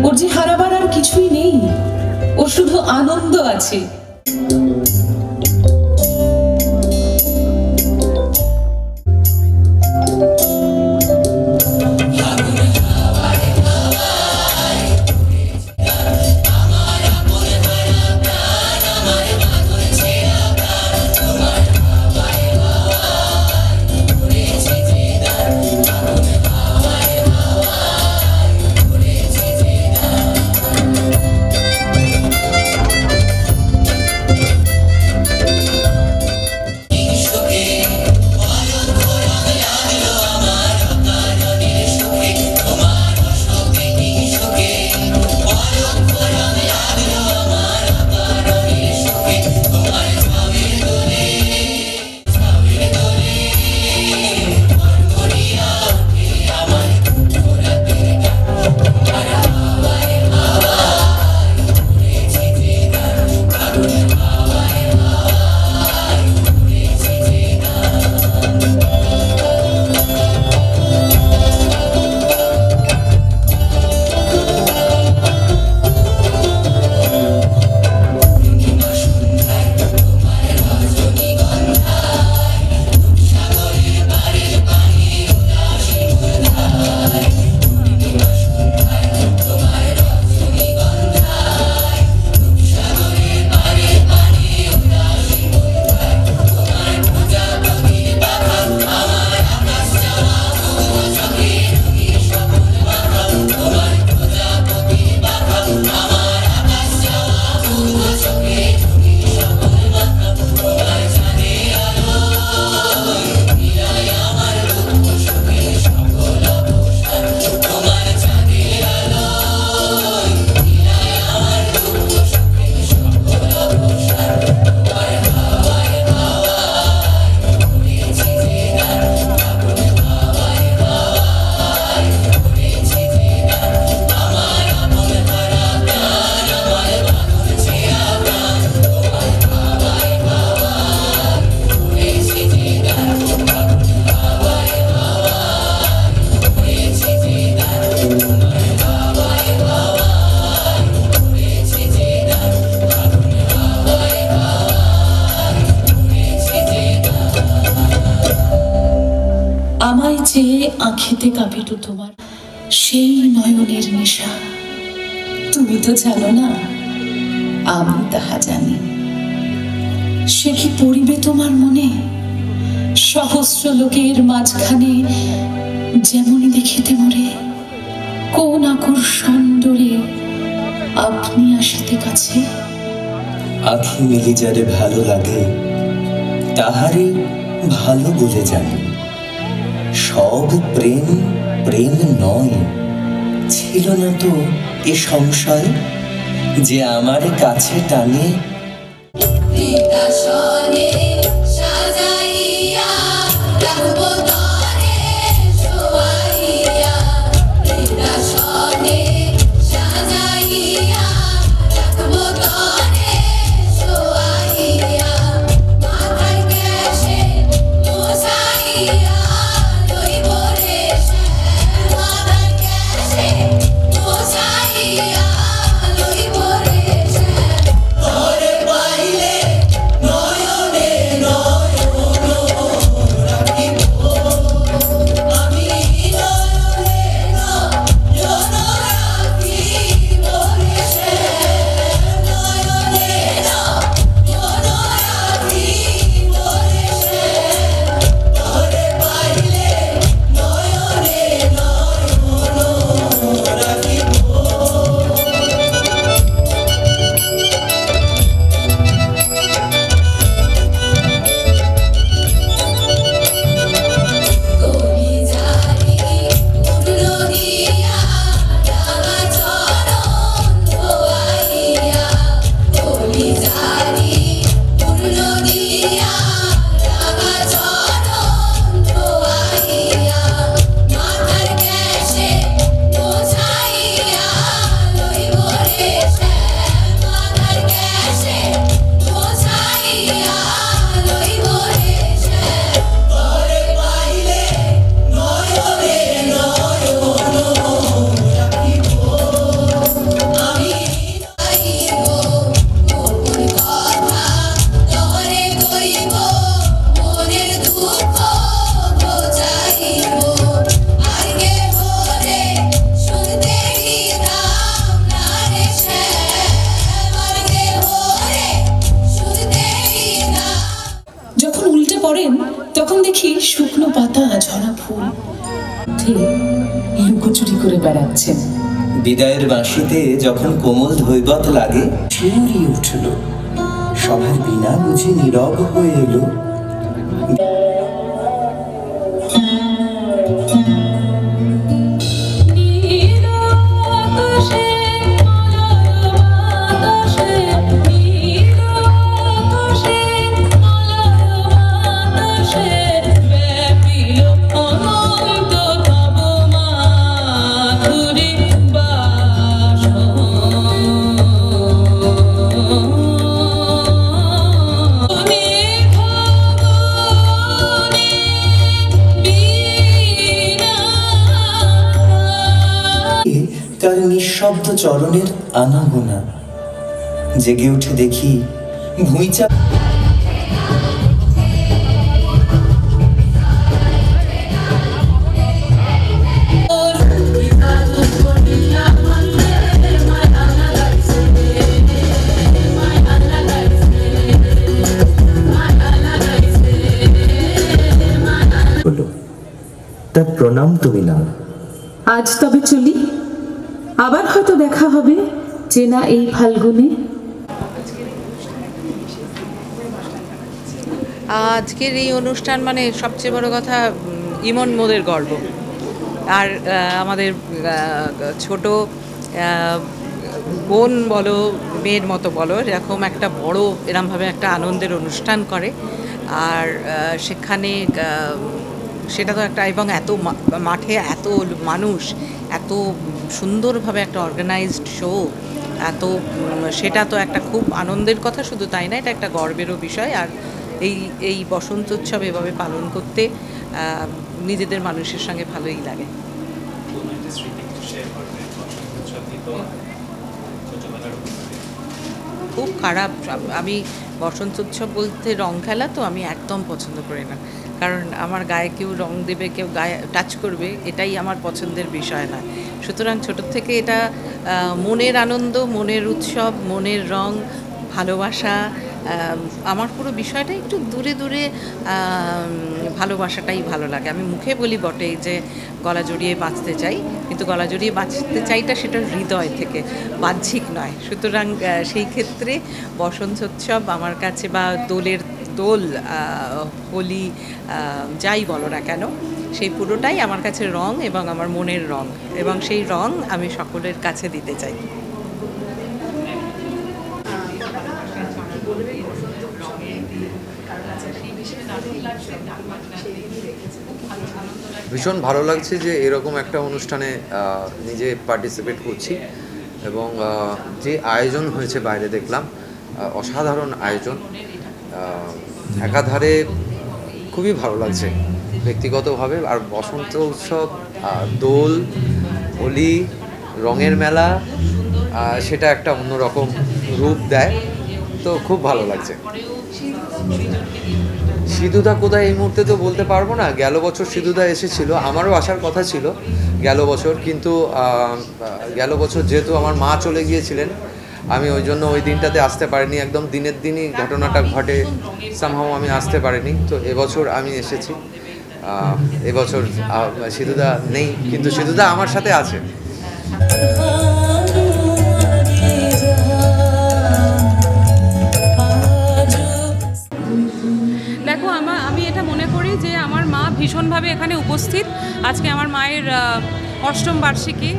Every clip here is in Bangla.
ওর যে হারাবার আর কিছুই নেই, ওর শুধু আনন্দ আছে। আমায় চেয়ে আঁখিতে কাঁপিত তোমার সেই নয়নের নেশা, তুমি তো জানো না, আমি তাহা জানি। সে কি পড়িবে তোমার মনে সহস্র লোকের মাঝখানে, যেমনই দেখিতে মোরে কোন আকর্ষণ ডোরে আপনি আসিতে কাছে। আঁখি মিলি যারে ভালো লাগে তাহারে ভালো বলে জানি। সব প্রেম প্রেম নয়, ছিল না তো এ সংশয় যে আমার কাছে টানে। নয়নে করেন তখন দেখি শুকনো পাতা ঝরা ফুল লুকোচুরি করে বেড়াচ্ছেন। বিদায়ের বাঁশিতে যখন কোমল ধৈবত লাগে, শিউরে উঠল, সবার বিনা বুঝি নীরব হয়ে এলো। তার নিঃশব্দ চরণের আনাগোনা, জেগে উঠে দেখি ভুঁইচা তার প্রণাম তুমি নাও। আজ তবে চলি, আবার হয়তো দেখা হবে চেনা এই ফাল্গুনে। আজকের এই অনুষ্ঠান মানে সবচেয়ে বড় কথা ইমন মোদের গর্ব। আর আমাদের ছোট বোন বলো, মেয়ের মতো বলো, এরকম একটা বড় এরমভাবে একটা আনন্দের অনুষ্ঠান করে। আর সেখানে সেটা তো একটা, এবং এত মাঠে এত মানুষ, এত সুন্দরভাবে একটা অর্গানাইজড শো, এত সেটা তো একটা খুব আনন্দের কথা। শুধু তাই না, এটা একটা গর্বেরও বিষয়। আর এই বসন্ত উৎসব এভাবে পালন করতে নিজেদের মানুষের সঙ্গে ভালোই লাগে। খুব খারাপ। আমি বসন্ত উৎসব বলতে রং খেলা তো আমি একদম পছন্দ করি না, কারণ আমার গায়ে কেউ রং দেবে, কেউ গায়ে টাচ করবে, এটাই আমার পছন্দের বিষয় না। সুতরাং ছোট থেকে এটা মনের আনন্দ, মনের উৎসব, মনের রং, ভালোবাসা, আমার পুরো বিষয়টা একটু দূরে দূরে ভালোবাসাটাই ভালো লাগে। আমি মুখে বলি বটে যে গলা জড়িয়ে বাঁচতে চাই, কিন্তু গলা জড়িয়ে বাঁচতে চাইটা সেটা হৃদয় থেকে, বাহ্যিক নয়। সুতরাং সেই ক্ষেত্রে বসন্ত উৎসব আমার কাছে, বা দোল, হোলি, যাই বলো না কেন, সেই পুরোটাই আমার কাছে রং এবং আমার মনের রং, এবং সেই রং আমি সকলের কাছে দিতে চাই। ভীষণ ভালো লাগছে যে এরকম একটা অনুষ্ঠানে নিজে পার্টিসিপেট করছি, এবং যে আয়োজন হয়েছে বাইরে দেখলাম, অসাধারণ আয়োজন। একাধারে খুবই ভালো লাগছে ব্যক্তিগতভাবে। আর বসন্ত উৎসব, দোল, হোলি, রঙের মেলা, সেটা একটা অন্যরকম রূপ দেয়, তো খুব ভালো লাগছে। সিধুদা কোথায় এই মুহূর্তে তো বলতে পারবো না। গেল বছর সিধুদা এসেছিল, আমারও আসার কথা ছিল গেল বছর, কিন্তু গেল বছর যেহেতু আমার মা চলে গিয়েছিলেন, আমি ওই জন্য ওই দিনটাতে আসতে পারিনি। একদম দিনের দিনই ঘটনাটা ঘটে, সামহাও আমি আসতে পারিনি। তো এবছর আমি এসেছি। এবছর সিধুদা নেই, কিন্তু সিধুদা আমার সাথে আছে। দেখো, আমি এটা মনে করি যে আমার মা ভীষণভাবে এখানে উপস্থিত। আজকে আমার মায়ের অষ্টম বার্ষিকী।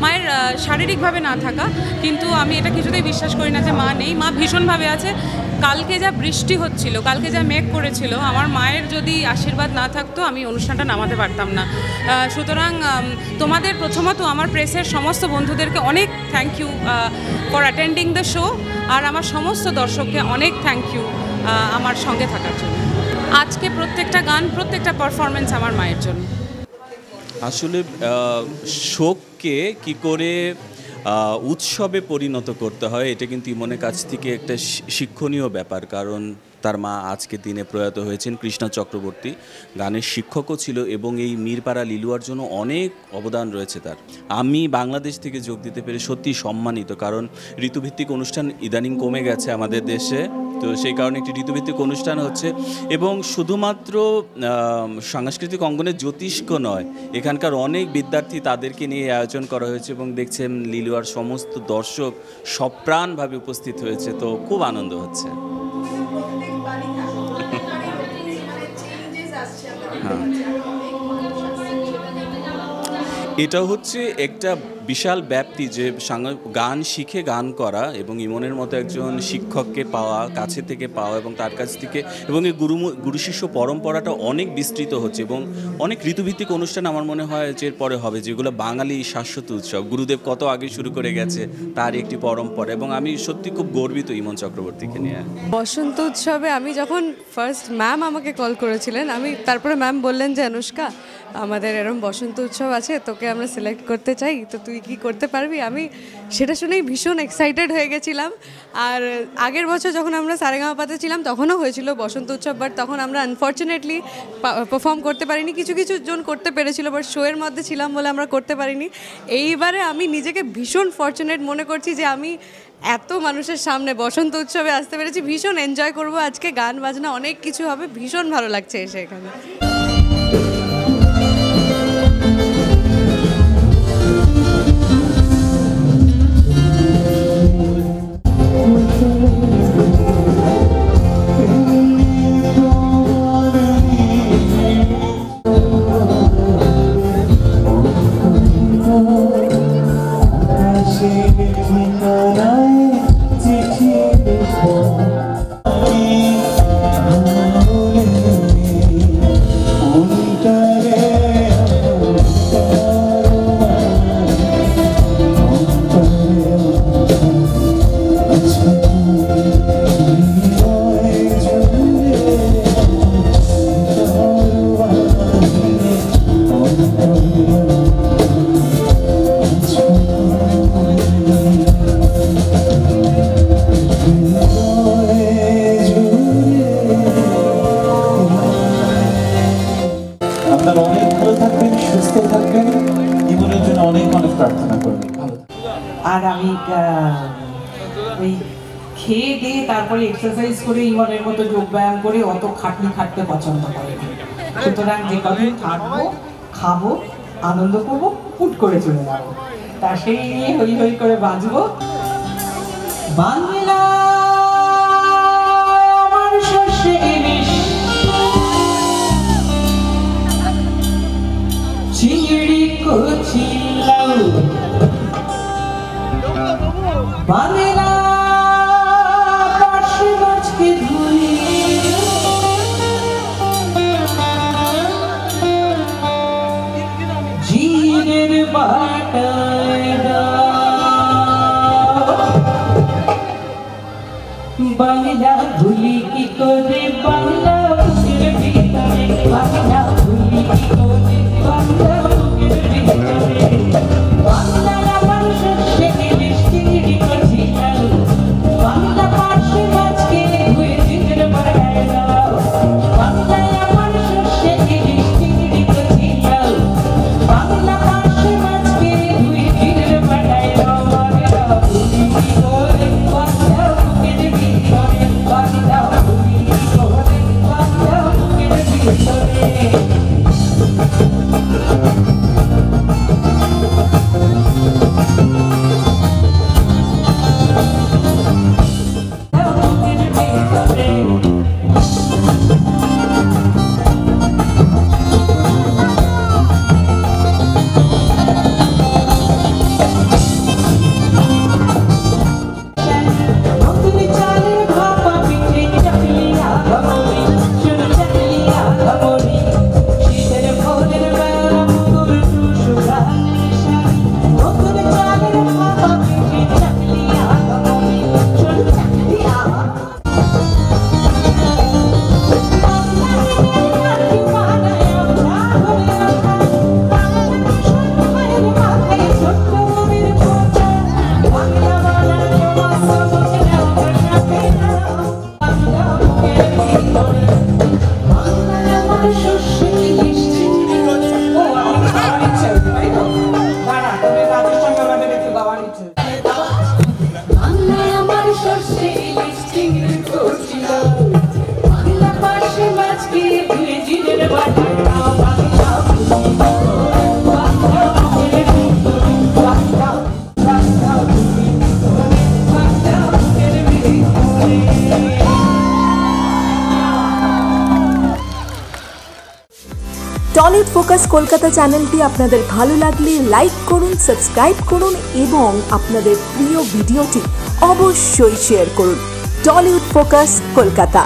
মায়ের শারীরিকভাবে না থাকা, কিন্তু আমি এটা কিছুতেই বিশ্বাস করি না যে মা নেই। মা ভীষণভাবে আছে। কালকে যা বৃষ্টি হচ্ছিল, কালকে যা মেঘ করেছিল, আমার মায়ের যদি আশীর্বাদ না থাকতো আমি অনুষ্ঠানটা নামাতে পারতাম না। সুতরাং তোমাদের প্রথমত আমার প্রেসের সমস্ত বন্ধুদেরকে অনেক thank you for attending the show, আর আমার সমস্ত দর্শককে অনেক থ্যাংক ইউ আমার সঙ্গে থাকার জন্য। আজকে প্রত্যেকটা গান, প্রত্যেকটা পারফরমেন্স আমার মায়ের জন্য। আসলে শোককে কি করে উৎসবে পরিণত করতে হয়, এটা কিন্তু ইমনের কাছ থেকে একটা শিক্ষণীয় ব্যাপার। কারণ তার মা আজকের দিনে প্রয়াত হয়েছেন। কৃষ্ণা চক্রবর্তী গানের শিক্ষকও ছিল, এবং এই মীরপাড়া লিলুয়ার জন্য অনেক অবদান রয়েছে তার। আমি বাংলাদেশ থেকে যোগ দিতে পেরে সত্যি সম্মানিত, কারণ ঋতুভিত্তিক অনুষ্ঠান ইদানিং কমে গেছে আমাদের দেশে। তো সেই কারণে একটি ঋতুভিত্তিক অনুষ্ঠান হচ্ছে এবং শুধুমাত্র সাংস্কৃতিক অঙ্গনের জ্যোতিষ্ক নয়, এখানকার অনেক বিদ্যার্থী তাদেরকে নিয়ে আয়োজন করা হয়েছে এবং দেখছেন লিলুয়ার সমস্ত দর্শক সপ্রাণভাবে উপস্থিত হয়েছে, তো খুব আনন্দ হচ্ছে। হ্যাঁ, এটা হচ্ছে একটা বিশাল ব্যাপ্তি যে গান শিখে গান করা এবং ইমনের মতো একজন শিক্ষককে পাওয়া, কাছে থেকে পাওয়া এবং তার কাছ থেকে এবং এই গুরু শিষ্য পরম্পরাটা অনেক বিস্তৃত হচ্ছে এবং অনেক ঋতুভিত্তিক অনুষ্ঠান আমার মনে হয় যে এরপরে হবে, যেগুলো বাঙালি শাশ্বত উৎসব। গুরুদেব কত আগে শুরু করে গেছে, তার একটি পরম্পরা, এবং আমি সত্যি খুব গর্বিত ইমন চক্রবর্তীকে নিয়ে। বসন্ত উৎসবে আমি যখন ফার্স্ট ম্যাম আমাকে কল করেছিলেন, তারপরে ম্যাম বললেন যে অনুষ্কা আমাদের এরকম বসন্ত উৎসব আছে, তোকে আমরা সিলেক্ট করতে চাই, তো তুই কি করতে পারবি? আমি সেটা শুনেই ভীষণ এক্সাইটেড হয়ে গেছিলাম। আর আগের বছর যখন আমরা সারেগামাপাতে ছিলাম তখনও হয়েছিল বসন্ত উৎসব, বাট তখন আমরা আনফর্চুনেটলি পারফর্ম করতে পারিনি। কিছু কিছু জন করতে পেরেছিল, বাট শোয়ের মধ্যে ছিলাম বলে আমরা করতে পারিনি। এইবারে আমি নিজেকে ভীষণ ফর্চুনেট মনে করছি যে আমি এত মানুষের সামনে বসন্ত উৎসবে আসতে পেরেছি। ভীষণ এনজয় করব আজকে, গান বাজনা অনেক কিছু হবে, ভীষণ ভালো লাগছে এসে এখানে। আপনারা অনেক ভালো থাকবেন, সুস্থ থাকবেন, ইমনের জন্য অনেক অনেক প্রার্থনা করবেন। আর আমি ওই খেয়ে দিয়ে তারপরে এক্সারসাইজ করে ইমনের মতো যোগব্যায়াম করে অত খাটনি খাটতে পছন্দ করি না। সুতরাং যে কদিন থাকবো, খাবো, আনন্দ করবো, হুট করে চলে যাবো, তা সেই নিয়ে হই হই করে বাজবো। বাংলা আমার শস্যে ইলিশ, চিংড়ি কচি লাউ, বাংলা পার্শে মাছকে ধুই, জিরের বাটায় বাংলা ভুলি কি করে, বাংলা বুকের ভিতরে, বাংলা ভুলি কি করে, বাংলা বুকের ভিতরে, বাংলা আমার শস্যে ইলিশ, চিংড়ি কচি লাউ, বাংলা পার্শে মাছকে ধুয়ে জিরের বাটায় দাও, বাংলা আমার শস্যে ইলিশ, চিংড়ি কচি লাউ, বাংলা পার্শে মাছকে ধুয়ে জিরের বাটায় দাও, বাংলা ভুলি কি করে, বাংলা বুকের ভিতরে, বাংলা ভুলি কি করে, বাংলা বুকের ভিতরে। টলিউড ফোকাস কলকাতা চ্যানেলটি আপনাদের ভালো লাগলে লাইক করুন, সাবস্ক্রাইব করুন এবং আপনাদের প্রিয় ভিডিওটি অবশ্যই শেয়ার করুন। Tollywood focus Kolkata.